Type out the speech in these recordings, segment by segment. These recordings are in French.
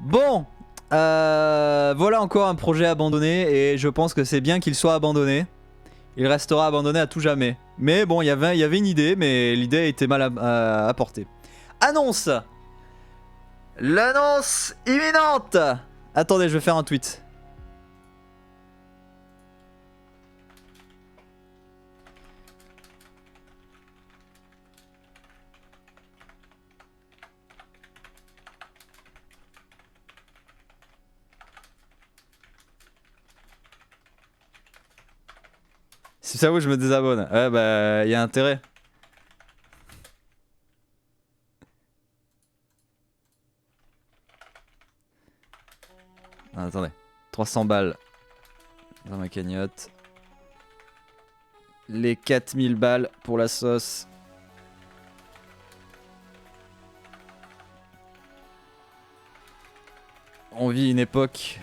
Bon, voilà encore un projet abandonné et je pense que c'est bien qu'il soit abandonné. Il restera abandonné à tout jamais. Mais bon, il y avait une idée, mais l'idée a été mal apportée. Annonce! L'annonce imminente! Attendez, je vais faire un tweet. Si ça vous, je me désabonne. Ouais, bah, y a intérêt. Ah, attendez. 300 balles dans ma cagnotte. Les 4000 balles pour la sauce. On vit une époque.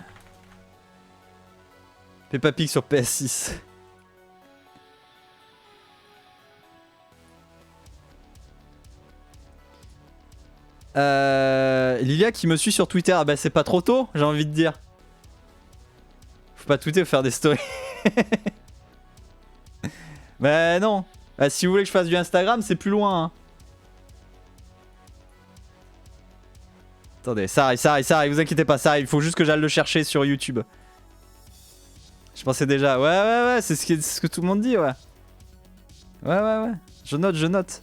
Peppa Pig sur PS6. Lilia qui me suit sur Twitter, ah bah c'est pas trop tôt, j'ai envie de dire. Faut pas tweeter, faut faire des stories. Bah non. Bah, si vous voulez que je fasse du Instagram, c'est plus loin. Hein. Attendez, ça arrive, vous inquiétez pas, ça arrive. Il faut juste que j'aille le chercher sur YouTube. Je pensais déjà, ouais, c'est ce que tout le monde dit, ouais. Ouais. Je note. Je note.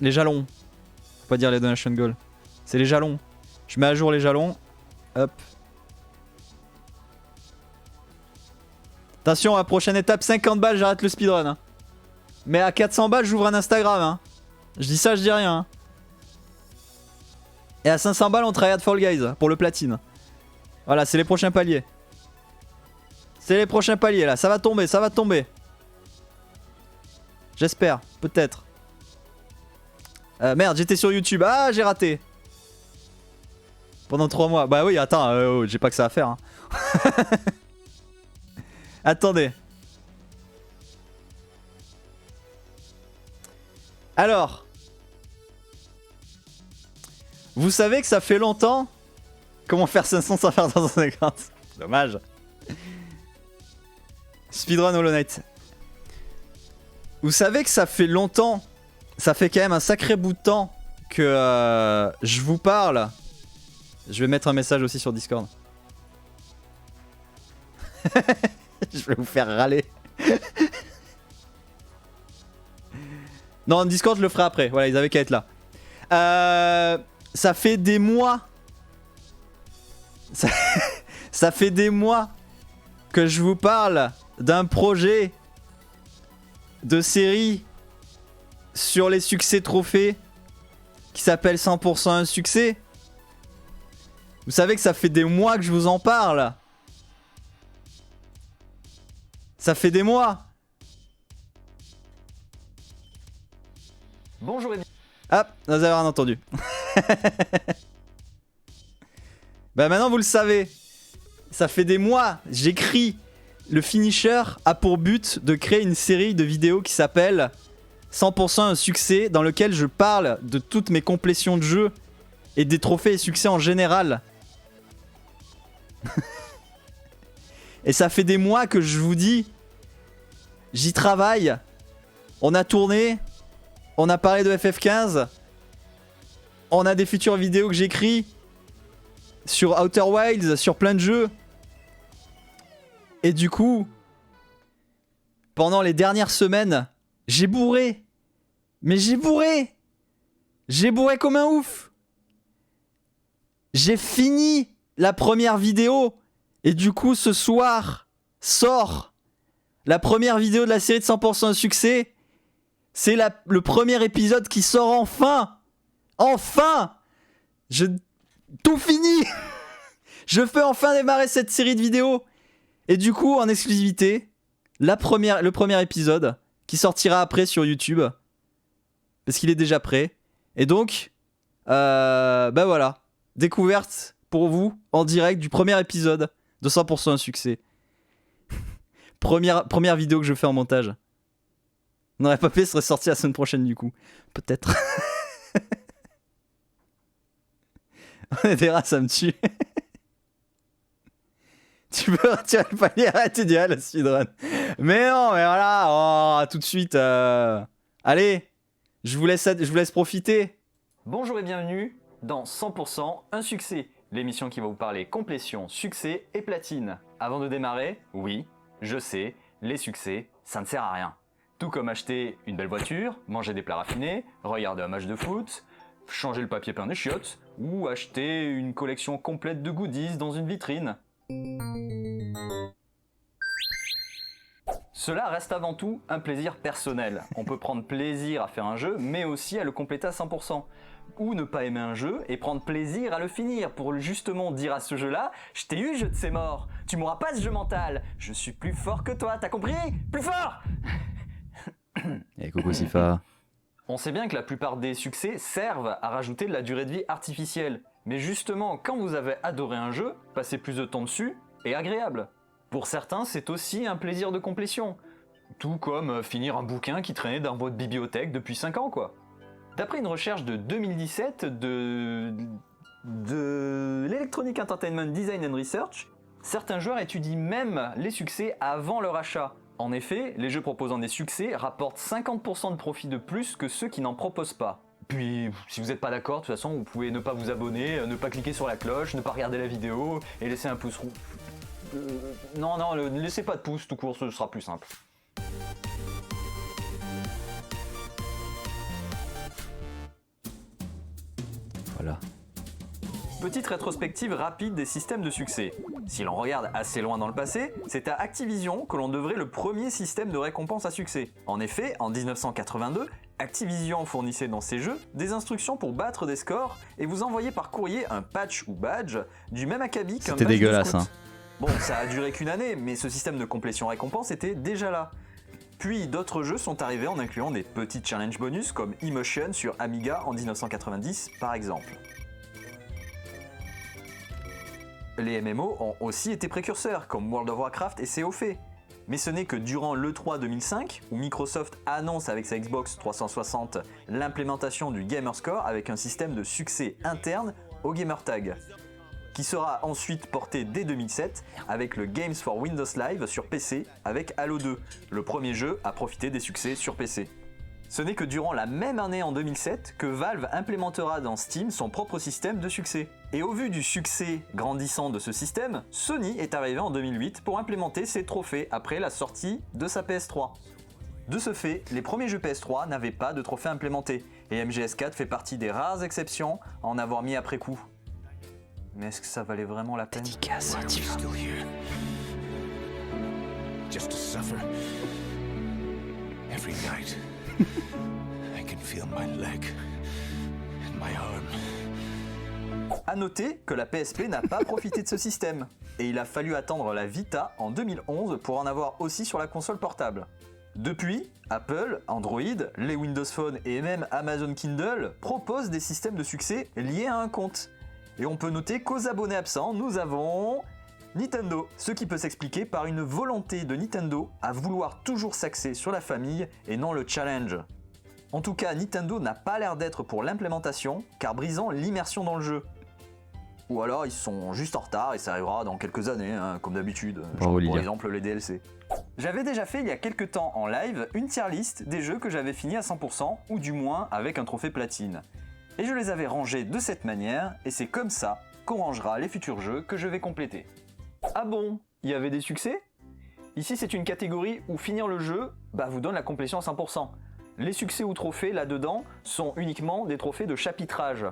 Les jalons. Faut pas dire les donation goals. C'est les jalons. Je mets à jour les jalons. Hop. Attention, à prochaine étape, 50 balles, j'arrête le speedrun. Hein. Mais à 400 balles, j'ouvre un Instagram. Hein. Je dis ça, je dis rien. Hein. Et à 500 balles, on tryhard Fall Guys pour le platine. Voilà, c'est les prochains paliers. C'est les prochains paliers là, ça va tomber. J'espère, peut-être. Merde, j'étais sur YouTube. Ah, j'ai raté. Pendant 3 mois. Bah oui, attends, j'ai pas que ça à faire. Hein. Attendez. Alors. Vous savez que ça fait longtemps. Comment faire 500 sans faire 350? Dommage. Speedrun Hollow Knight. Vous savez que ça fait longtemps, ça fait quand même un sacré bout de temps que je vous parle. Je vais mettre un message aussi sur Discord. Je vais vous faire râler. Non, Discord je le ferai après. Voilà, ils avaient qu'à être là. Ça fait des mois. Ça fait des mois que je vous parle d'un projet de série sur les succès trophées qui s'appelle 100% un succès. Vous savez que ça fait des mois que je vous en parle. Ça fait des mois. Bonjour et Hop, vous avez rien entendu. Bah maintenant vous le savez. Ça fait des mois, j'écris. Le finisher a pour but de créer une série de vidéos qui s'appelle 100% un succès, dans lequel je parle de toutes mes complétions de jeu et des trophées et succès en général. Et ça fait des mois que je vous dis, j'y travaille. On a tourné, on a parlé de FF15, on a des futures vidéos que j'écris sur Outer Wilds, sur plein de jeux. Et du coup, pendant les dernières semaines, j'ai bourré. Mais j'ai bourré. J'ai bourré comme un ouf. J'ai fini la première vidéo. Et du coup, ce soir, sort la première vidéo de la série de 100% succès. C'est le premier épisode qui sort enfin. Enfin. Tout fini. Je fais enfin démarrer cette série de vidéos. Et du coup, en exclusivité, le premier épisode qui sortira après sur YouTube. Parce qu'il est déjà prêt. Et donc, bah voilà. Découverte pour vous en direct du premier épisode de 100% un succès. première vidéo que je fais en montage. Non, Papé serait sorti la semaine prochaine du coup. Peut-être. On est des rats, ça me tue. Tu peux retirer le palier, arrête de dire la speedrun. Mais non, mais voilà, oh, tout de suite. Allez, je vous laisse profiter. Bonjour et bienvenue dans 100% un succès, l'émission qui va vous parler complétion, succès et platine. Avant de démarrer, oui, je sais, les succès, ça ne sert à rien. Tout comme acheter une belle voiture, manger des plats raffinés, regarder un match de foot, changer le papier peint des chiottes, ou acheter une collection complète de goodies dans une vitrine. Cela reste avant tout un plaisir personnel. On peut prendre plaisir à faire un jeu, mais aussi à le compléter à 100%. Ou ne pas aimer un jeu et prendre plaisir à le finir pour justement dire à ce jeu-là « Je t'ai eu, jeu de ces morts, tu m'auras pas ce jeu mental, je suis plus fort que toi, t'as compris? Plus fort !» Et coucou Sifa. On sait bien que la plupart des succès servent à rajouter de la durée de vie artificielle. Mais justement, quand vous avez adoré un jeu, passer plus de temps dessus est agréable. Pour certains, c'est aussi un plaisir de complétion. Tout comme finir un bouquin qui traînait dans votre bibliothèque depuis 5 ans, quoi. D'après une recherche de 2017 de l'Electronic Entertainment Design and Research, certains joueurs étudient même les succès avant leur achat. En effet, les jeux proposant des succès rapportent 50% de profit de plus que ceux qui n'en proposent pas. Puis, si vous n'êtes pas d'accord, de toute façon, vous pouvez ne pas vous abonner, ne pas cliquer sur la cloche, ne pas regarder la vidéo et laisser un pouce rouge. Non, ne laissez pas de pouce, tout court, ce sera plus simple. Voilà. Petite rétrospective rapide des systèmes de succès. Si l'on regarde assez loin dans le passé, c'est à Activision que l'on devrait le premier système de récompense à succès. En effet, en 1982, Activision fournissait dans ses jeux des instructions pour battre des scores et vous envoyait par courrier un patch ou badge du même acabit qu'un badge. C'était dégueulasse, hein. Bon, ça a duré qu'une année, mais ce système de complétion récompense était déjà là. Puis d'autres jeux sont arrivés en incluant des petits challenge bonus comme Emotion sur Amiga en 1990 par exemple. Les MMO ont aussi été précurseurs, comme World of Warcraft et CoF. Mais ce n'est que durant l'E3 2005, où Microsoft annonce avec sa Xbox 360 l'implémentation du Gamerscore avec un système de succès interne au Gamertag, qui sera ensuite porté dès 2007 avec le Games for Windows Live sur PC avec Halo 2, le premier jeu à profiter des succès sur PC. Ce n'est que durant la même année en 2007 que Valve implémentera dans Steam son propre système de succès. Et au vu du succès grandissant de ce système, Sony est arrivé en 2008 pour implémenter ses trophées après la sortie de sa PS3. De ce fait, les premiers jeux PS3 n'avaient pas de trophées implémentés, et MGS4 fait partie des rares exceptions à en avoir mis après coup. Mais est-ce que ça valait vraiment la peine? Dédicace, Just to suffer. Every night, I can feel my leg and my arm. A noter que la PSP n'a pas profité de ce système, et il a fallu attendre la Vita en 2011 pour en avoir aussi sur la console portable. Depuis, Apple, Android, les Windows Phone et même Amazon Kindle proposent des systèmes de succès liés à un compte. Et on peut noter qu'aux abonnés absents, nous avons Nintendo, ce qui peut s'expliquer par une volonté de Nintendo à vouloir toujours s'axer sur la famille et non le challenge. En tout cas, Nintendo n'a pas l'air d'être pour l'implémentation, car brisant l'immersion dans le jeu. Ou alors ils sont juste en retard et ça arrivera dans quelques années, hein, comme d'habitude, Bravo, pour Lydia. exemple les DLC. J'avais déjà fait il y a quelques temps en live une tier list des jeux que j'avais fini à 100%, ou du moins avec un trophée platine. Et je les avais rangés de cette manière, et c'est comme ça qu'on rangera les futurs jeux que je vais compléter. Ah bon, il y avait des succès? Ici c'est une catégorie où finir le jeu vous donne la complétion à 100%. Les succès ou trophées là-dedans sont uniquement des trophées de chapitrage.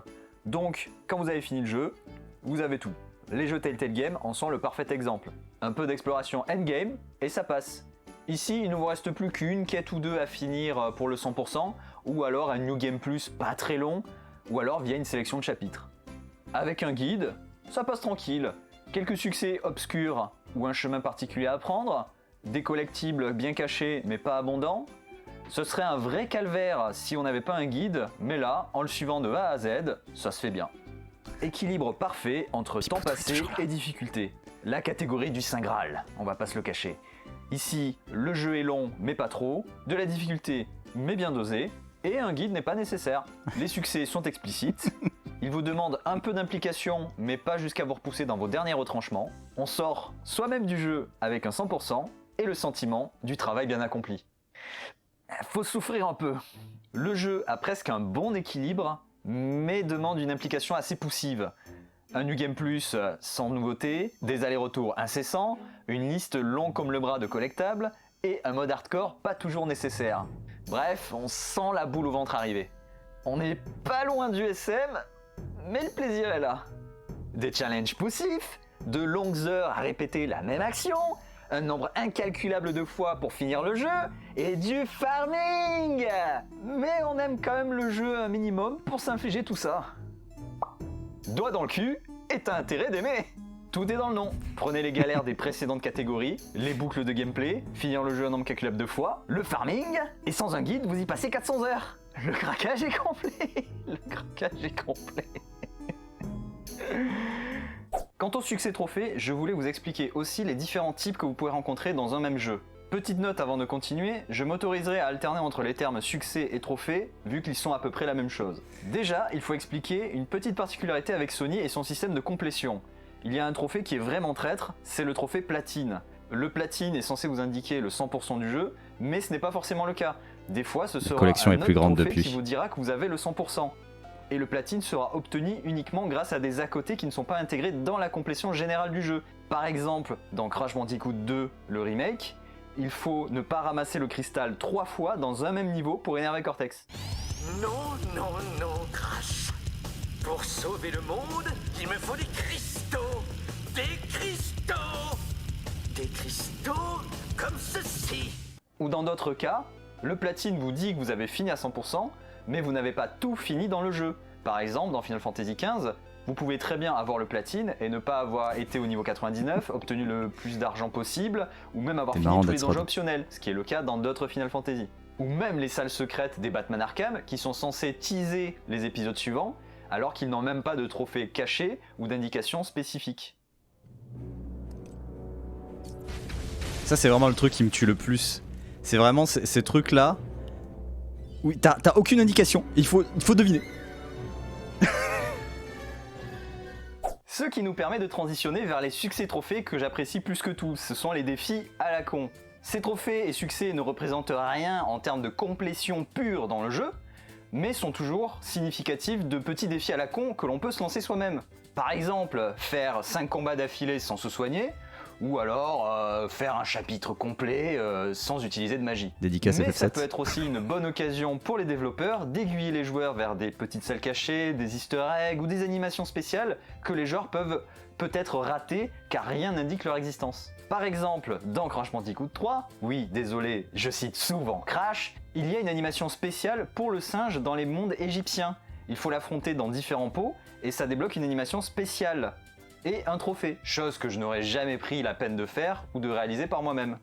Donc quand vous avez fini le jeu, vous avez tout. Les jeux Telltale Game en sont le parfait exemple. Un peu d'exploration endgame et ça passe. Ici il ne vous reste plus qu'une quête ou deux à finir pour le 100%, ou alors un New Game Plus pas très long, ou alors via une sélection de chapitres. Avec un guide, ça passe tranquille. Quelques succès obscurs ou un chemin particulier à prendre, des collectibles bien cachés mais pas abondants. Ce serait un vrai calvaire si on n'avait pas un guide, mais là, en le suivant de A à Z, ça se fait bien. Équilibre parfait entre temps passé et difficulté. La catégorie du Saint Graal, on va pas se le cacher. Ici, le jeu est long mais pas trop, de la difficulté mais bien dosée, et un guide n'est pas nécessaire. Les succès sont explicites, ils vous demandent un peu d'implication mais pas jusqu'à vous repousser dans vos derniers retranchements. On sort soi-même du jeu avec un 100% et le sentiment du travail bien accompli. Faut souffrir un peu. Le jeu a presque un bon équilibre, mais demande une implication assez poussive. Un New Game Plus sans nouveauté, des allers-retours incessants, une liste longue comme le bras de collectables, et un mode hardcore pas toujours nécessaire. Bref, on sent la boule au ventre arriver. On n'est pas loin du SM, mais le plaisir est là. Des challenges poussifs, de longues heures à répéter la même action, un nombre incalculable de fois pour finir le jeu, et du farming! Mais on aime quand même le jeu un minimum pour s'infliger tout ça. Doigt dans le cul, et t'as intérêt d'aimer! Tout est dans le nom. Prenez les galères des précédentes catégories, les boucles de gameplay, finir le jeu un nombre calculable de fois, le farming, et sans un guide, vous y passez 400 heures. Le craquage est complet. Le craquage est complet. Quant au succès trophée, je voulais vous expliquer aussi les différents types que vous pouvez rencontrer dans un même jeu. Petite note avant de continuer, je m'autoriserai à alterner entre les termes succès et trophée, vu qu'ils sont à peu près la même chose. Déjà, il faut expliquer une petite particularité avec Sony et son système de complétion. Il y a un trophée qui est vraiment traître, c'est le trophée platine. Le platine est censé vous indiquer le 100% du jeu, mais ce n'est pas forcément le cas. Des fois, ce sera collection un est plus autre grande trophée depuis. qui vous dira que vous avez le 100%. Et le platine sera obtenu uniquement grâce à des à côté qui ne sont pas intégrés dans la complétion générale du jeu. Par exemple, dans Crash Bandicoot 2, le remake, il faut ne pas ramasser le cristal 3 fois dans un même niveau pour énerver Cortex. Non, non, non, Crash. Pour sauver le monde, il me faut des cristaux. Des cristaux. Des cristaux comme ceci. Ou dans d'autres cas, le platine vous dit que vous avez fini à 100%, mais vous n'avez pas tout fini dans le jeu. Par exemple, dans Final Fantasy XV, vous pouvez très bien avoir le platine et ne pas avoir été au niveau 99, obtenu le plus d'argent possible, ou même avoir fini tous les donjons optionnels, ce qui est le cas dans d'autres Final Fantasy. Ou même les salles secrètes des Batman Arkham, qui sont censées teaser les épisodes suivants, alors qu'ils n'ont même pas de trophée caché ou d'indication spécifique. Ça, c'est vraiment le truc qui me tue le plus. C'est vraiment ces trucs-là. Oui, t'as aucune indication. Il faut deviner. Ce qui nous permet de transitionner vers les succès trophées que j'apprécie plus que tout. Ce sont les défis à la con. Ces trophées et succès ne représentent rien en termes de complétion pure dans le jeu, mais sont toujours significatifs de petits défis à la con que l'on peut se lancer soi-même. Par exemple, faire 5 combats d'affilée sans se soigner, ou alors faire un chapitre complet sans utiliser de magie. Dédicace Mais FF7. ça peut être aussi une bonne occasion pour les développeurs d'aiguiller les joueurs vers des petites salles cachées, des easter eggs ou des animations spéciales que les joueurs peuvent peut-être rater car rien n'indique leur existence. Par exemple, dans Crash Bandicoot 3, oui, désolé, je cite souvent Crash, il y a une animation spéciale pour le singe dans les mondes égyptiens. Il faut l'affronter dans différents pots et ça débloque une animation spéciale. Et un trophée, chose que je n'aurais jamais pris la peine de faire ou de réaliser par moi-même.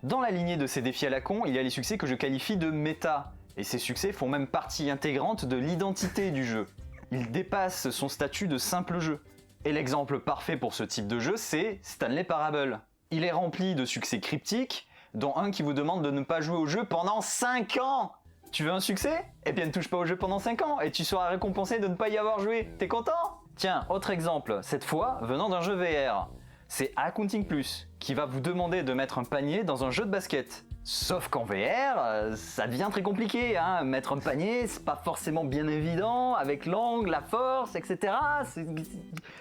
Dans la lignée de ces défis à la con, il y a les succès que je qualifie de méta, et ces succès font même partie intégrante de l'identité du jeu. Ils dépassent son statut de simple jeu. Et l'exemple parfait pour ce type de jeu, c'est Stanley Parable. Il est rempli de succès cryptiques, dont un qui vous demande de ne pas jouer au jeu pendant 5 ans. Tu veux un succès? Eh bien ne touche pas au jeu pendant 5 ans, et tu seras récompensé de ne pas y avoir joué. T'es content? Tiens, autre exemple, cette fois venant d'un jeu VR. C'est Accounting Plus, qui va vous demander de mettre un panier dans un jeu de basket. Sauf qu'en VR, ça devient très compliqué, hein. Mettre un panier, c'est pas forcément bien évident, avec l'angle, la force, etc. C'est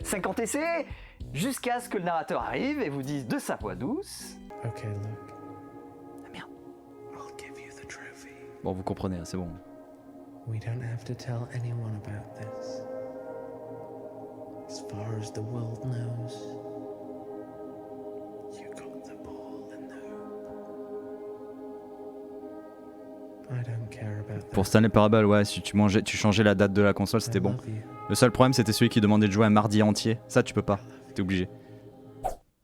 50 essais, jusqu'à ce que le narrateur arrive et vous dise de sa voix douce... Okay, look. Ah merde. I'll give you the trophy. Bon, vous comprenez, hein, c'est bon. We don't have to tell anyone about this. As far as the world knows, you got the ball in the hoop. I don't care about that. Pour Stanley Parable, ouais, si tu changeais la date de la console, c'était I bon. love you. Le seul problème, c'était celui qui demandait de jouer un mardi entier. Ça, tu peux pas. T'es obligé.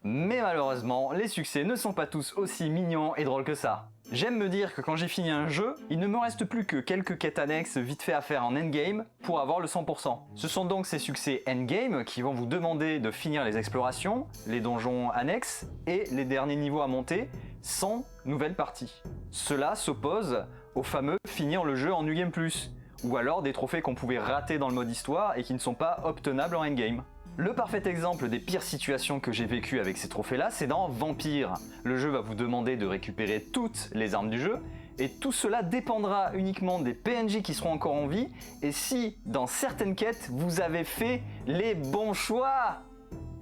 Mais malheureusement, les succès ne sont pas tous aussi mignons et drôles que ça. J'aime me dire que quand j'ai fini un jeu, il ne me reste plus que quelques quêtes annexes vite fait à faire en endgame pour avoir le 100%. Ce sont donc ces succès endgame qui vont vous demander de finir les explorations, les donjons annexes et les derniers niveaux à monter, sans nouvelle partie. Cela s'oppose au fameux finir le jeu en New Game Plus, ou alors des trophées qu'on pouvait rater dans le mode histoire et qui ne sont pas obtenables en endgame. Le parfait exemple des pires situations que j'ai vécues avec ces trophées-là, c'est dans Vampire. Le jeu va vous demander de récupérer toutes les armes du jeu, et tout cela dépendra uniquement des PNJ qui seront encore en vie, et si, dans certaines quêtes, vous avez fait les bons choix.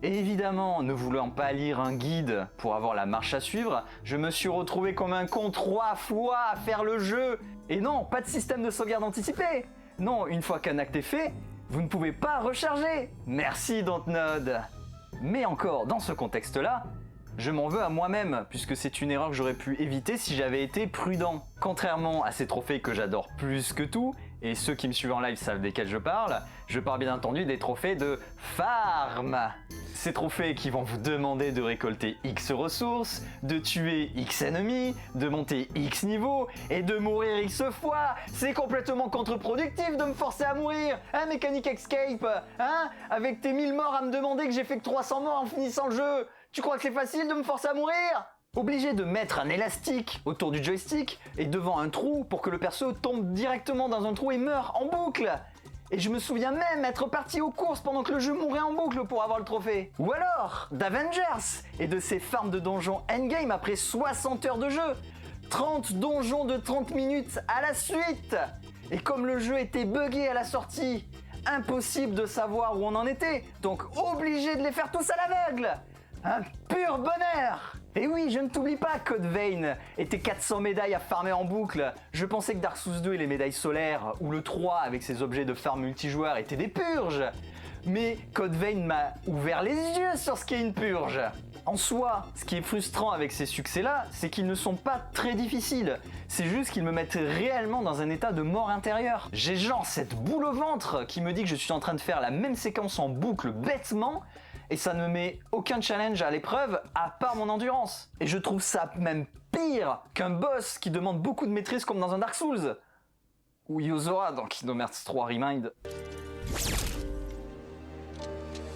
Et évidemment, ne voulant pas lire un guide pour avoir la marche à suivre, je me suis retrouvé comme un con 3 fois à faire le jeu. Et non, pas de système de sauvegarde anticipé. Non, une fois qu'un acte est fait, vous ne pouvez pas recharger. Merci Dontnod. Mais encore, dans ce contexte-là, je m'en veux à moi-même, puisque c'est une erreur que j'aurais pu éviter si j'avais été prudent. Contrairement à ces trophées que j'adore plus que tout, et ceux qui me suivent en live savent desquels je parle bien entendu des trophées de farm. Ces trophées qui vont vous demander de récolter X ressources, de tuer X ennemis, de monter X niveau et de mourir X fois. C'est complètement contre-productif de me forcer à mourir, hein Mechanic Escape, hein, avec tes 1000 morts à me demander que j'ai fait que 300 morts en finissant le jeu. Tu crois que c'est facile de me forcer à mourir ? Obligé de mettre un élastique autour du joystick et devant un trou pour que le perso tombe directement dans un trou et meure en boucle. Et je me souviens même être parti aux courses pendant que le jeu mourait en boucle pour avoir le trophée. Ou alors, d'Avengers et de ses farms de donjons endgame après 60 heures de jeu. 30 donjons de 30 minutes à la suite. Et comme le jeu était buggé à la sortie, impossible de savoir où on en était, donc obligé de les faire tous à l'aveugle. Un pur bonheur! Et oui, je ne t'oublie pas, Code Vein et tes 400 médailles à farmer en boucle. Je pensais que Dark Souls 2 et les médailles solaires, ou le 3 avec ses objets de farm multijoueur étaient des purges. Mais Code Vein m'a ouvert les yeux sur ce qu'est une purge. En soi, ce qui est frustrant avec ces succès-là, c'est qu'ils ne sont pas très difficiles. C'est juste qu'ils me mettent réellement dans un état de mort intérieure. J'ai genre cette boule au ventre qui me dit que je suis en train de faire la même séquence en boucle bêtement, et ça ne met aucun challenge à l'épreuve à part mon endurance. Et je trouve ça même pire qu'un boss qui demande beaucoup de maîtrise comme dans un Dark Souls. Ou Yozora dans Kingdom Hearts 3 Remind.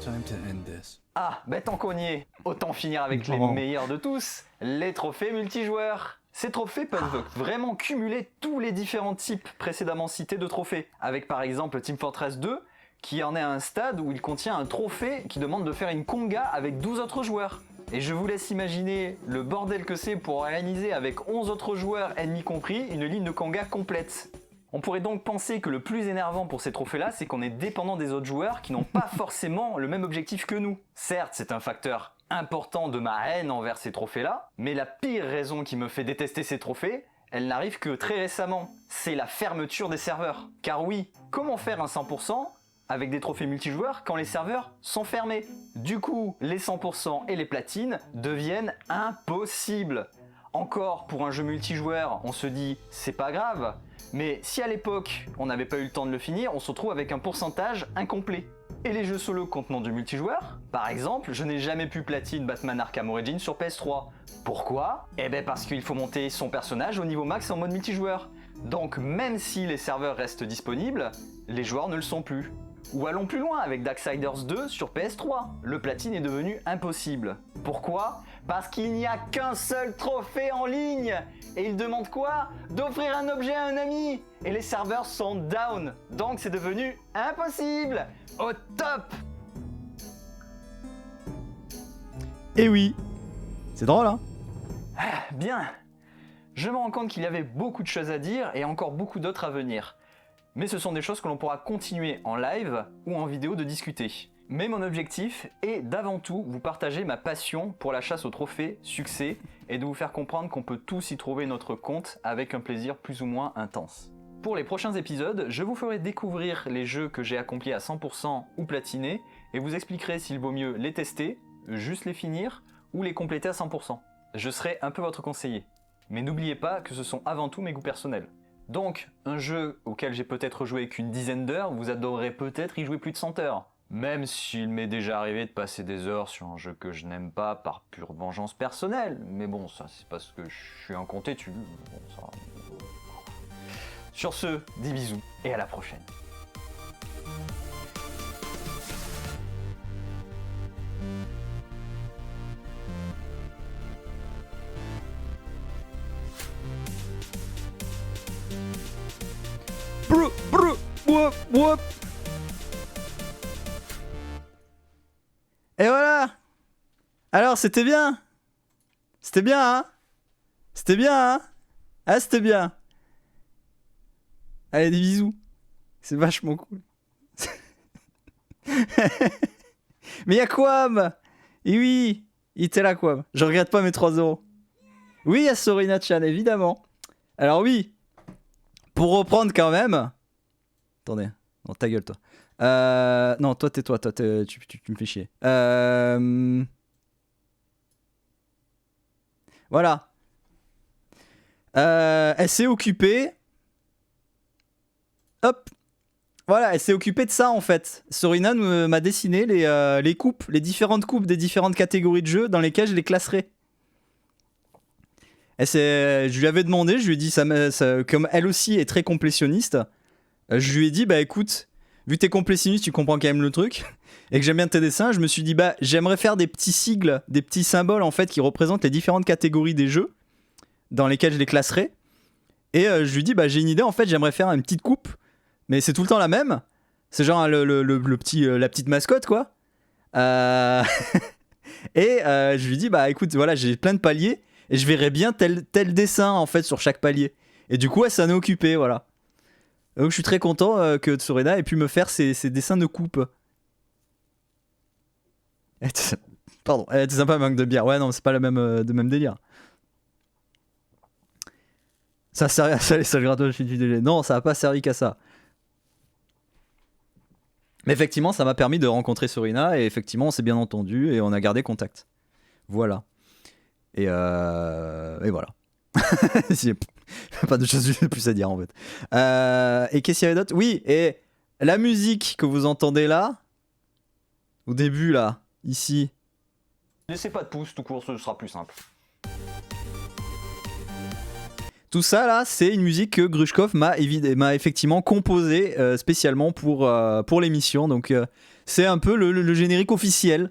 Time to end this. Ah, tant qu'on y est, autant finir avec les meilleurs de tous, les trophées multijoueurs. Ces trophées peuvent vraiment cumuler tous les différents types précédemment cités de trophées. Avec par exemple Team Fortress 2, qui en est à un stade où il contient un trophée qui demande de faire une conga avec 12 autres joueurs. Et je vous laisse imaginer le bordel que c'est pour organiser avec 11 autres joueurs, ennemis compris, une ligne de conga complète. On pourrait donc penser que le plus énervant pour ces trophées-là, c'est qu'on est dépendant des autres joueurs qui n'ont pas forcément le même objectif que nous. Certes, c'est un facteur important de ma haine envers ces trophées-là, mais la pire raison qui me fait détester ces trophées, elle n'arrive que très récemment. C'est la fermeture des serveurs. Car oui, comment faire un 100% avec des trophées multijoueurs quand les serveurs sont fermés? Du coup, les 100% et les platines deviennent impossibles. Encore, pour un jeu multijoueur, on se dit c'est pas grave, mais si à l'époque on n'avait pas eu le temps de le finir, on se retrouve avec un pourcentage incomplet. Et les jeux solo contenant du multijoueur? Par exemple, je n'ai jamais pu platine Batman Arkham Origins sur PS3. Pourquoi? Parce qu'il faut monter son personnage au niveau max en mode multijoueur. Donc même si les serveurs restent disponibles, les joueurs ne le sont plus. Ou allons plus loin avec Darksiders 2 sur PS3. Le platine est devenu impossible. Pourquoi? Parce qu'il n'y a qu'un seul trophée en ligne. Et il demande quoi? D'offrir un objet à un ami. Et les serveurs sont down. Donc c'est devenu impossible. Au top! Et oui, c'est drôle hein. Bien. Je me rends compte qu'il y avait beaucoup de choses à dire et encore beaucoup d'autres à venir. Mais ce sont des choses que l'on pourra continuer en live ou en vidéo de discuter. Mais mon objectif est d'avant tout vous partager ma passion pour la chasse aux trophées, succès, et de vous faire comprendre qu'on peut tous y trouver notre compte avec un plaisir plus ou moins intense. Pour les prochains épisodes, je vous ferai découvrir les jeux que j'ai accomplis à 100% ou platinés, et vous expliquerai s'il vaut mieux les tester, juste les finir, ou les compléter à 100%. Je serai un peu votre conseiller. Mais n'oubliez pas que ce sont avant tout mes goûts personnels. Donc, un jeu auquel j'ai peut-être joué qu'une dizaine d'heures, vous adorerez peut-être y jouer plus de 100 heures. Même s'il m'est déjà arrivé de passer des heures sur un jeu que je n'aime pas par pure vengeance personnelle. Mais bon, ça c'est parce que je suis un con têtu. Bon, ça... Sur ce, des bisous et à la prochaine. Whoop, whoop. Et voilà. Alors, c'était bien. C'était bien, hein. C'était bien, hein. Ah, c'était bien. Allez, des bisous. C'est vachement cool. Mais y'a Quam. Et oui, il était là, Quam. Je regrette pas mes 3 €. Oui, y'a Sorina-chan, évidemment. Alors oui, pour reprendre quand même... Attendez, non, ta gueule, toi. Non, toi, tais-toi, tu me fais chier. Voilà. Elle s'est occupée... Hop. Voilà, elle s'est occupée de ça en fait. Sorina m'a dessiné les coupes, les différentes coupes des différentes catégories de jeux dans lesquelles je les classerais. Je lui avais demandé, je lui ai dit, comme elle aussi est très complétionniste, je lui ai dit, bah écoute, vu que t'es complétionniste, tu comprends quand même le truc, et que j'aime bien tes dessins, je me suis dit, bah j'aimerais faire des petits sigles, des petits symboles en fait qui représentent les différentes catégories des jeux dans lesquels je les classerais. Et je lui dis, bah j'ai une idée, en fait, j'aimerais faire une petite coupe, mais c'est tout le temps la même. C'est genre le petit, la petite mascotte, quoi. Et je lui dis, bah écoute, voilà, j'ai plein de paliers, et je verrais bien tel dessin, en fait, sur chaque palier. Et du coup, elle s'en est occupée, voilà. Donc je suis très content que Tsurena ait pu me faire ces dessins de coupe. Pardon, elle était sympa, manque de bière. Ouais, non, c'est pas le même délire. Ça sert à ça, les sales gratos, je suis du délai. Non, ça a pas servi qu'à ça. Mais effectivement, ça m'a permis de rencontrer Sorina, et effectivement, on s'est bien entendu, et on a gardé contact. Voilà. Et voilà. Pas de choses de plus à dire, en fait. Et qu'est-ce qu'il y avait d'autre ? Oui, et la musique que vous entendez là, au début, là, ici. Laissez pas de pouce, tout court, ce sera plus simple. Tout ça là, c'est une musique que Grushkov m'a effectivement composée spécialement pour l'émission. Donc c'est un peu le générique officiel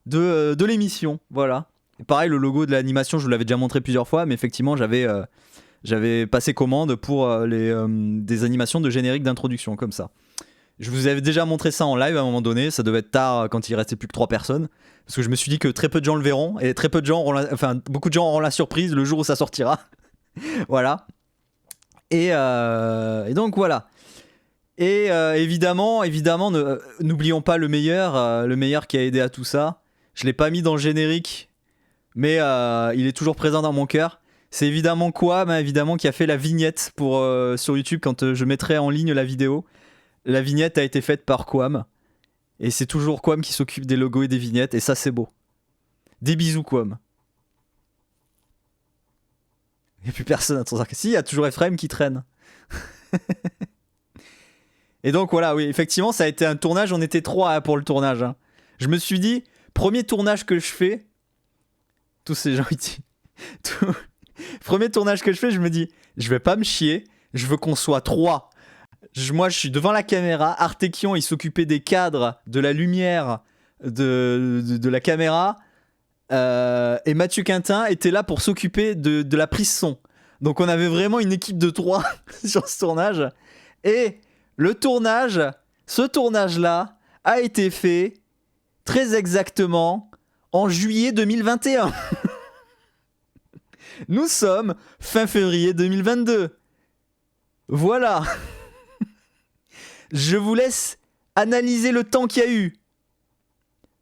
de l'émission. Voilà. Et pareil, le logo de l'animation, je vous l'avais déjà montré plusieurs fois, mais effectivement, j'avais passé commande pour des animations de générique d'introduction comme ça. Je vous avais déjà montré ça en live à un moment donné, ça devait être tard quand il restait plus que 3 personnes, parce que je me suis dit que très peu de gens le verront, et très peu de gens beaucoup de gens auront la surprise le jour où ça sortira. Voilà. Et donc voilà. Et évidemment, n'oublions pas le meilleur qui a aidé à tout ça. Je l'ai pas mis dans le générique, mais il est toujours présent dans mon cœur. C'est évidemment Quam, évidemment, qui a fait la vignette sur YouTube quand je mettrai en ligne la vidéo. La vignette a été faite par Quam. Et c'est toujours Quam qui s'occupe des logos et des vignettes, et ça c'est beau. Des bisous Quam. Il n'y a plus personne à ton arc. Si, il y a toujours Ephraim qui traîne. Et donc voilà, oui, effectivement, ça a été un tournage. On était 3 pour le tournage. Hein. Je me suis dit, premier tournage que je fais. Tous ces gens ici. Premier tournage que je fais, je me dis, je vais pas me chier. Je veux qu'on soit 3. Moi, je suis devant la caméra. Artekion, il s'occupait des cadres, de la lumière, de la caméra. Et Mathieu Quintin était là pour s'occuper de la prise son. Donc on avait vraiment une équipe de 3 sur ce tournage. Et ce tournage-là a été fait très exactement en juillet 2021. Nous sommes fin février 2022. Voilà. Je vous laisse analyser le temps qu'il y a eu.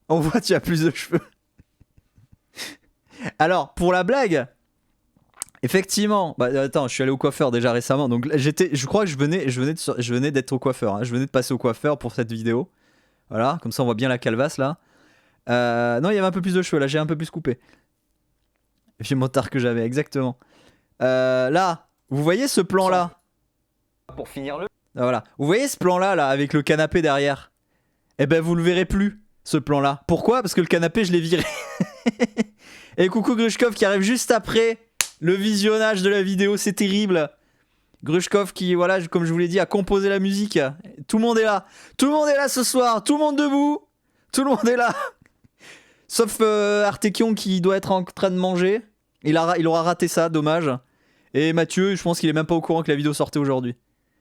On voit tu as plus de cheveux. Alors, pour la blague, effectivement, attends, je suis allé au coiffeur déjà récemment, donc je crois que je venais d'être au coiffeur, hein. Je venais de passer au coiffeur pour cette vidéo. Voilà, comme ça on voit bien la calvasse là. Non, il y avait un peu plus de cheveux, là j'ai un peu plus coupé. Et puis motard que j'avais, exactement. Là, vous voyez ce plan là ? Pour finir le... Voilà, vous voyez ce plan là, avec le canapé derrière ? Eh ben vous le verrez plus, ce plan là. Pourquoi ? Parce que le canapé je l'ai viré. Et coucou Grushkov qui arrive juste après le visionnage de la vidéo, c'est terrible. Grushkov qui, voilà, comme je vous l'ai dit, a composé la musique. Tout le monde est là. Tout le monde est là ce soir. Tout le monde debout. Tout le monde est là. Sauf Artekion qui doit être en train de manger. Il aura raté ça, dommage. Et Mathieu, je pense qu'il est même pas au courant que la vidéo sortait aujourd'hui.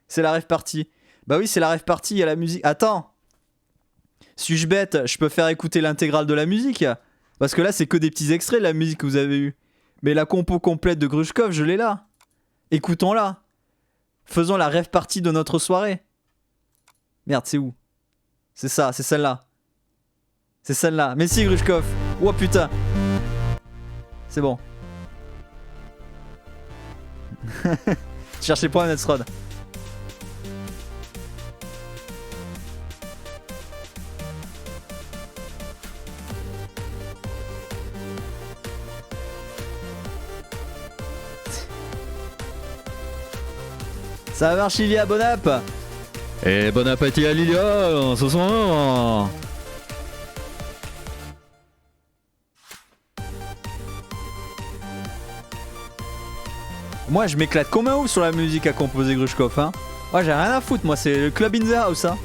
C'est la rêve partie. Bah oui, c'est la rave party, il y a la musique. Attends. Suis-je bête? Je peux faire écouter l'intégrale de la musique. Parce que là, c'est que des petits extraits de la musique que vous avez eu. Mais la compo complète de Grushkov, je l'ai là. Écoutons-la. Faisons la rave party de notre soirée. Merde, c'est où? C'est ça, c'est celle-là. C'est celle-là. Mais si, Grushkov. Oh putain. C'est bon. Cherchez pas un Netsrod. Ça marche, Lilia, bon app. Et bon appétit à Lilia ce soir. Moi je m'éclate comme un ouf sur la musique à composer Grushkov hein. Moi j'ai rien à foutre, moi c'est le club in the house hein.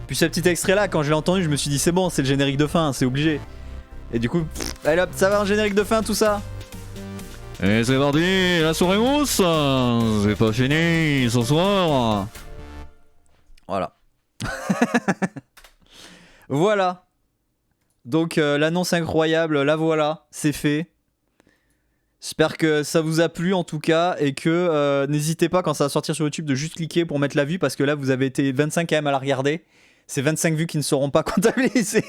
Puis ce petit extrait là, quand je l'ai entendu, je me suis dit c'est bon, c'est le générique de fin, c'est obligé. Et du coup, allez hop, ça va un générique de fin tout ça. Et c'est parti, la soirée mousse. C'est pas fini ce soir. Voilà. Voilà. Donc l'annonce incroyable, la voilà, c'est fait. J'espère que ça vous a plu en tout cas et que n'hésitez pas quand ça va sortir sur YouTube de juste cliquer pour mettre la vue parce que là vous avez été 25 quand même à la regarder. C'est 25 vues qui ne seront pas comptabilisées.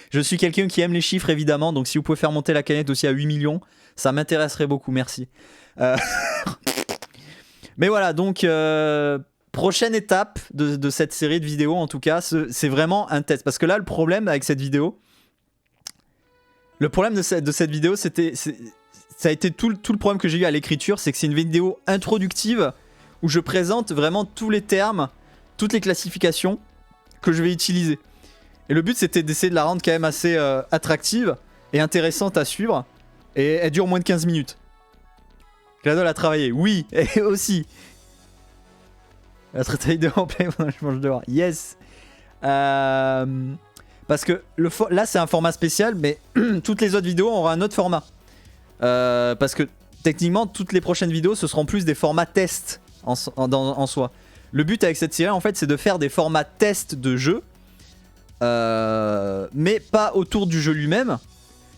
Je suis quelqu'un qui aime les chiffres évidemment, donc si vous pouvez faire monter la canette aussi à 8 millions, ça m'intéresserait beaucoup, merci. Mais voilà, donc prochaine étape de cette série de vidéos en tout cas, c'est vraiment un test. Parce que là le problème avec cette vidéo, le problème de cette vidéo ça a été tout le problème que j'ai eu à l'écriture, c'est que c'est une vidéo introductive où je présente vraiment tous les termes, toutes les classifications que je vais utiliser. Et le but c'était d'essayer de la rendre quand même assez attractive et intéressante à suivre. Et elle dure moins de 15 minutes. Gladol a travaillé, oui, et aussi. La traité de en play pendant que je mange dehors, yes. Parce que là c'est un format spécial, mais toutes les autres vidéos auront un autre format. Parce que techniquement toutes les prochaines vidéos ce seront plus des formats tests en soi. Le but avec cette série en fait c'est de faire des formats tests de jeux mais pas autour du jeu lui-même.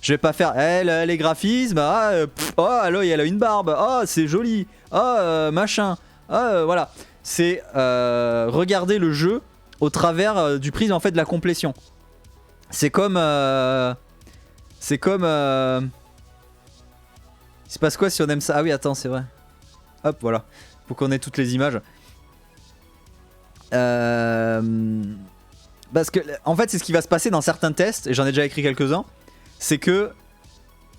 Je vais pas faire les graphismes, oh alors elle a une barbe, oh c'est joli, oh machin, voilà. C'est regarder le jeu au travers du prisme en fait de la complétion. C'est comme il se passe quoi si on aime ça? Ah oui attends c'est vrai. Hop voilà, faut qu'on ait toutes les images. Parce que en fait c'est ce qui va se passer dans certains tests, et j'en ai déjà écrit quelques-uns. C'est que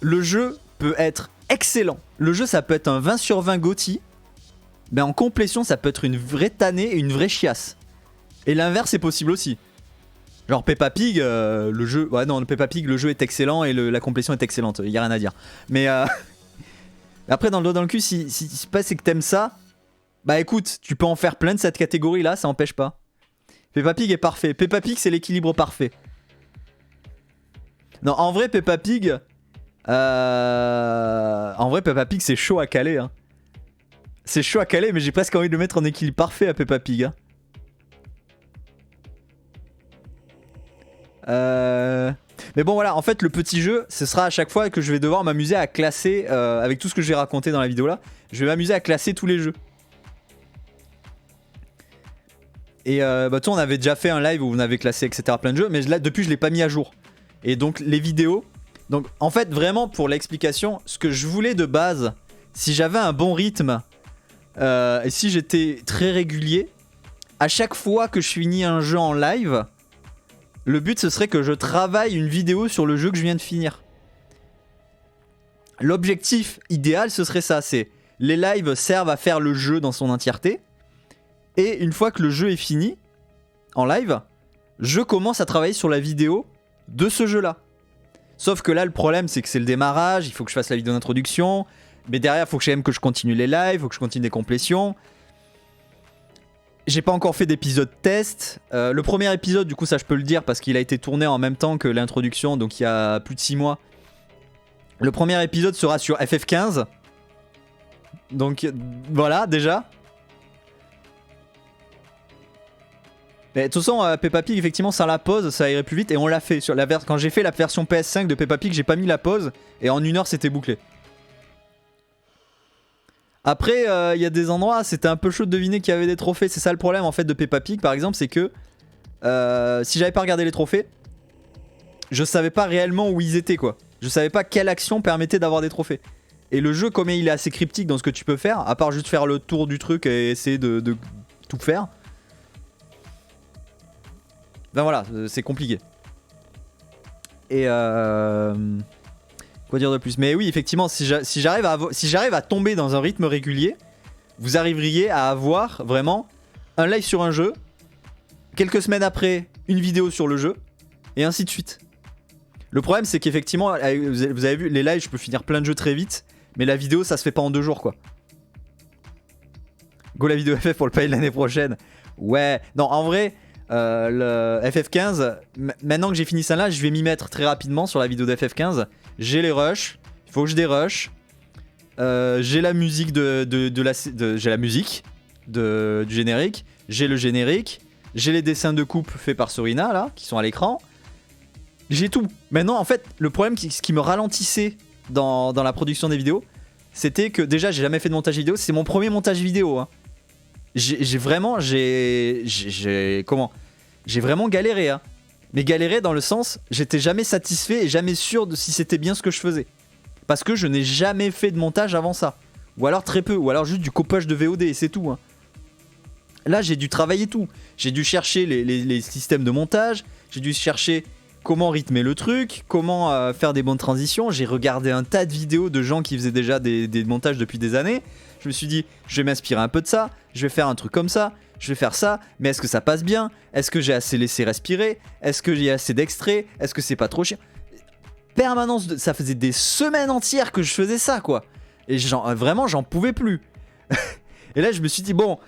le jeu peut être excellent. Le jeu ça peut être un 20 sur 20 GOTY, mais en complétion ça peut être une vraie tannée et une vraie chiasse. Et l'inverse est possible aussi. Genre Peppa Pig, le jeu... Ouais non, Peppa Pig, le jeu est excellent et la complétion est excellente, y a rien à dire. Mais après dans le doigt dans le cul, si c'est pas c'est que t'aimes ça, bah écoute, tu peux en faire plein de cette catégorie là, ça empêche pas. Peppa Pig est parfait. Peppa Pig c'est l'équilibre parfait. Non, en vrai Peppa Pig... En vrai Peppa Pig c'est chaud à caler hein. C'est chaud à caler mais j'ai presque envie de le mettre en équilibre parfait à Peppa Pig hein. Mais bon voilà, en fait le petit jeu ce sera à chaque fois que je vais devoir m'amuser à classer avec tout ce que j'ai raconté dans la vidéo là. Je vais m'amuser à classer tous les jeux. Et bah toi on avait déjà fait un live où on avait classé etc plein de jeux, mais là depuis je l'ai pas mis à jour. Et donc les vidéos, donc en fait vraiment pour l'explication, ce que je voulais de base, si j'avais un bon rythme et si j'étais très régulier, à chaque fois que je finis un jeu en live, le but ce serait que je travaille une vidéo sur le jeu que je viens de finir. L'objectif idéal ce serait ça, c'est les lives servent à faire le jeu dans son entièreté. Et une fois que le jeu est fini, en live, je commence à travailler sur la vidéo de ce jeu là. Sauf que là, le problème, c'est que c'est le démarrage, il faut que je fasse la vidéo d'introduction, mais derrière, il faut que que je continue les lives, il faut que je continue les complétions. J'ai pas encore fait d'épisode test. Le premier épisode, du coup, ça je peux le dire parce qu'il a été tourné en même temps que l'introduction, donc il y a plus de 6 mois. Le premier épisode sera sur FF15. Donc voilà, déjà. Mais de toute façon, Peppa Pig, effectivement, sans la pause, ça irait plus vite. Et on l'a fait. Quand j'ai fait la version PS5 de Peppa Pig, j'ai pas mis la pause. Et en 1 heure, c'était bouclé. Après, il y a des endroits, c'était un peu chaud de deviner qu'il y avait des trophées. C'est ça le problème en fait de Peppa Pig, par exemple, c'est que si j'avais pas regardé les trophées, je savais pas réellement où ils étaient, quoi. Je savais pas quelle action permettait d'avoir des trophées. Et le jeu, comme il est assez cryptique dans ce que tu peux faire, à part juste faire le tour du truc et essayer de tout faire, ben voilà, c'est compliqué. Et quoi dire de plus? Mais oui, effectivement, si j'arrive à tomber dans un rythme régulier, vous arriveriez à avoir vraiment un live sur un jeu, quelques semaines après, une vidéo sur le jeu, et ainsi de suite. Le problème, c'est qu'effectivement, vous avez vu, les lives, je peux finir plein de jeux très vite, mais la vidéo, ça se fait pas en 2 jours, quoi. Go la vidéo FF pour le payer l'année prochaine. Ouais, non, en vrai, le FF15, maintenant que j'ai fini ça là, je vais m'y mettre très rapidement sur la vidéo de FF15. J'ai les rushs, il faut que je dérush. J'ai la musique j'ai la musique du générique, j'ai le générique, j'ai les dessins de coupe faits par Sorina là, qui sont à l'écran. J'ai tout. Maintenant, en fait, le problème, ce qui me ralentissait dans la production des vidéos, c'était que déjà, j'ai jamais fait de montage vidéo. C'est mon premier montage vidéo. Hein. J'ai vraiment galéré. Hein. Mais galéré dans le sens, j'étais jamais satisfait et jamais sûr de si c'était bien ce que je faisais. Parce que je n'ai jamais fait de montage avant ça. Ou alors très peu. Ou alors juste du copage de VOD et c'est tout. Hein. Là, j'ai dû travailler tout. J'ai dû chercher les systèmes de montage. J'ai dû chercher comment rythmer le truc, comment faire des bonnes transitions. J'ai regardé un tas de vidéos de gens qui faisaient déjà des montages depuis des années. Je me suis dit, je vais m'inspirer un peu de ça, je vais faire un truc comme ça, je vais faire ça, mais est-ce que ça passe bien? Est-ce que j'ai assez laissé respirer? Est-ce que j'ai assez d'extraits? Est-ce que c'est pas trop chiant? Permanence, ça faisait des semaines entières que je faisais ça, quoi. Et vraiment, j'en pouvais plus. Et là, je me suis dit, bon,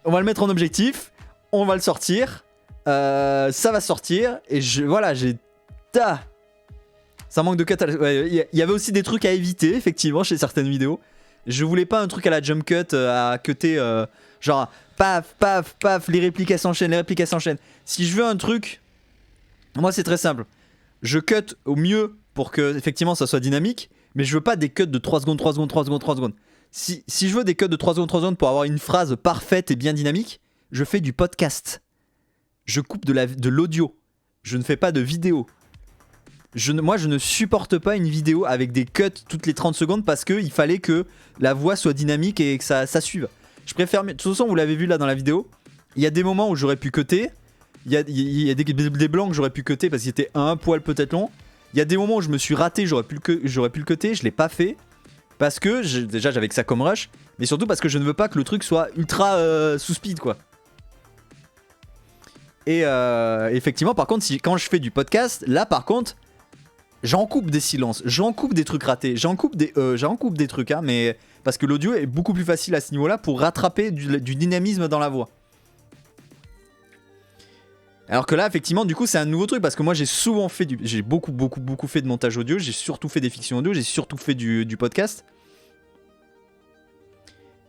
on va le mettre en objectif, on va le sortir, ça va sortir, et voilà, ça manque de catalogue. Il y avait aussi des trucs à éviter, effectivement, chez certaines vidéos. Je voulais pas un truc à la jump cut, à cutter, genre paf, paf, paf, les répliques s'enchaînent. Si je veux un truc, moi c'est très simple. Je cut au mieux pour que effectivement ça soit dynamique, mais je veux pas des cuts de 3 secondes. Si je veux des cuts de 3 secondes pour avoir une phrase parfaite et bien dynamique, je fais du podcast. Je coupe de l'audio. Je ne fais pas de vidéo. Moi je ne supporte pas une vidéo avec des cuts toutes les 30 secondes parce qu'il fallait que la voix soit dynamique et que ça suive. Je préfère. De toute façon, vous l'avez vu là dans la vidéo, il y a des moments où j'aurais pu cutter. Il y a des blancs que j'aurais pu cutter parce qu'ils étaient un poil peut-être long. Il y a des moments où je me suis raté, j'aurais pu le cutter, je l'ai pas fait. Parce que déjà j'avais que ça comme rush, mais surtout parce que je ne veux pas que le truc soit ultra sous speed quoi. Et effectivement, par contre, quand je fais du podcast, là par contre, j'en coupe des silences, j'en coupe des trucs ratés, j'en coupe des trucs, hein, mais parce que l'audio est beaucoup plus facile à ce niveau-là pour rattraper du dynamisme dans la voix. Alors que là, effectivement, du coup, c'est un nouveau truc parce que moi, j'ai beaucoup fait de montage audio, j'ai surtout fait des fictions audio, j'ai surtout fait du podcast.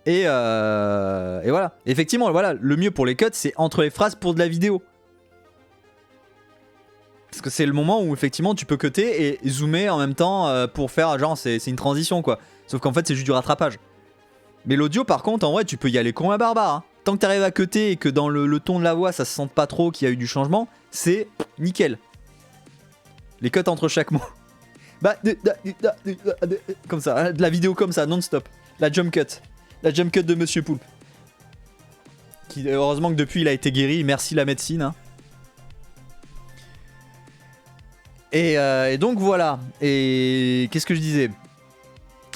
Et voilà. Effectivement, voilà, le mieux pour les cuts, c'est entre les phrases pour de la vidéo. Parce que c'est le moment où effectivement tu peux cutter et zoomer en même temps pour faire genre c'est une transition quoi. Sauf qu'en fait c'est juste du rattrapage. Mais l'audio par contre en vrai tu peux y aller comme un barbare. Hein. Tant que t'arrives à cutter et que dans le ton de la voix ça se sente pas trop qu'il y a eu du changement, c'est nickel. Les cuts entre chaque mot. Comme ça, hein, de la vidéo comme ça, non-stop. La jump cut. La jump cut de Monsieur Poulpe. Qui, heureusement que depuis il a été guéri, merci la médecine. Hein. Et donc voilà. Et qu'est-ce que je disais?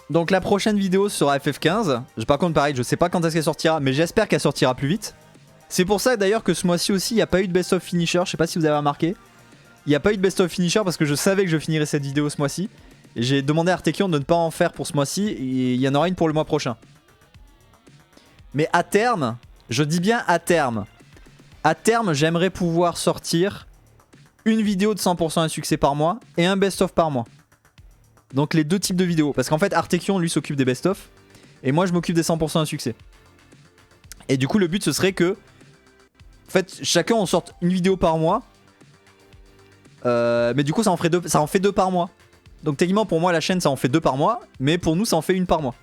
Donc la prochaine vidéo sera FF15. Par contre pareil, je sais pas quand est-ce qu'elle sortira, mais j'espère qu'elle sortira plus vite. C'est pour ça d'ailleurs que ce mois-ci aussi il n'y a pas eu de best of finisher. Je sais pas si vous avez remarqué. il n'y a pas eu de best of finisher parce que je savais que je finirais cette vidéo ce mois-ci. Et j'ai demandé à Artekion de ne pas en faire pour ce mois-ci. Et il y en aura une pour le mois prochain. Mais à terme, je dis bien à terme, j'aimerais pouvoir sortir une vidéo de 100% un succès par mois et un best-of par mois. Donc les deux types de vidéos. Parce qu'en fait, Artekion, lui, s'occupe des best-of. Et moi, je m'occupe des 100% un succès. Et du coup, le but, ce serait que... En fait, chacun, on sorte une vidéo par mois. Mais du coup, ça en fait deux par mois. Donc techniquement, pour moi, la chaîne, ça en fait 2 par mois. Mais pour nous, ça en fait 1 par mois.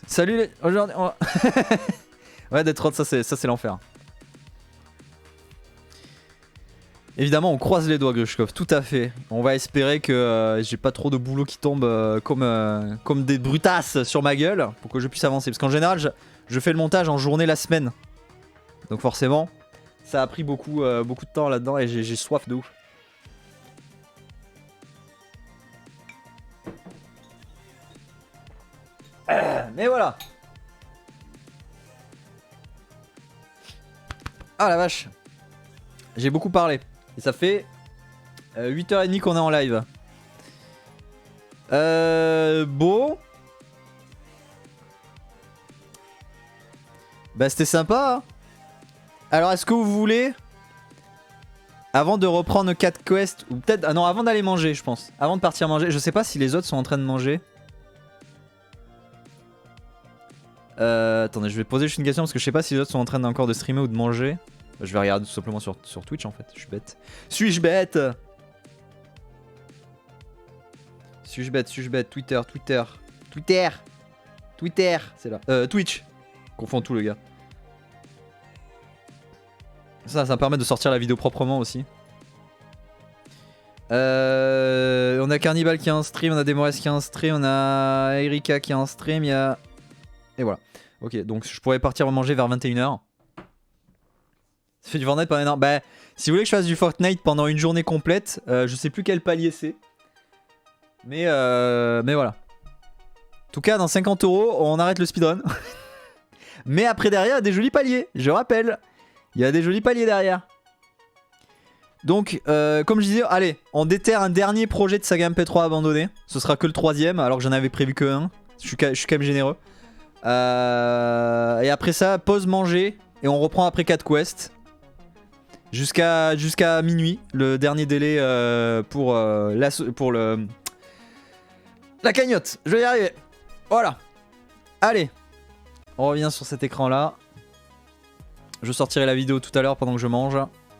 Salut les... Aujourd'hui... Ouais, Death Road, ça c'est l'enfer. Évidemment, on croise les doigts, Grushkov, tout à fait. On va espérer que j'ai pas trop de boulot qui tombe comme des brutasses sur ma gueule pour que je puisse avancer. Parce qu'en général, je fais le montage en journée la semaine. Donc forcément, ça a pris beaucoup de temps là-dedans et j'ai soif de ouf. Mais voilà. Ah la vache. J'ai beaucoup parlé. Et ça fait 8h30 qu'on est en live. Bon. Bah c'était sympa. Hein. Alors est-ce que vous voulez, avant de reprendre 4 quests, ou peut-être... Ah non, avant d'aller manger je pense. Avant de partir manger. Je sais pas si les autres sont en train de manger. Attendez, je vais poser juste une question parce que je sais pas si les autres sont en train encore de streamer ou de manger. Je vais regarder tout simplement sur Twitch en fait, je suis bête. Suis-je bête? Suis-je bête? Twitter, c'est là. Twitch. Confond tout le gars. Ça me permet de sortir la vidéo proprement aussi. On a Carnival qui est en stream, on a Demores qui est en stream, on a Erika qui est en stream, il y a... Et voilà. Ok, donc je pourrais partir manger vers 21h. Ça fait du Fortnite pendant une heure. Bah, si vous voulez que je fasse du Fortnite pendant une journée complète, je sais plus quel palier c'est. Mais voilà. En tout cas, dans 50 €, on arrête le speedrun. Mais après, derrière, il y a des jolis paliers. Je rappelle, il y a des jolis paliers derrière. Donc, comme je disais, allez, on déterre un dernier projet de Saga MP3 abandonné. Ce sera que le 3ème, alors que j'en avais prévu que un. Je suis quand même généreux. Et après ça, pause manger. Et on reprend après 4 quests. Jusqu'à minuit. Le dernier délai pour la cagnotte. Je vais y arriver. Voilà. Allez. On revient sur cet écran là. Je sortirai la vidéo tout à l'heure pendant que je mange.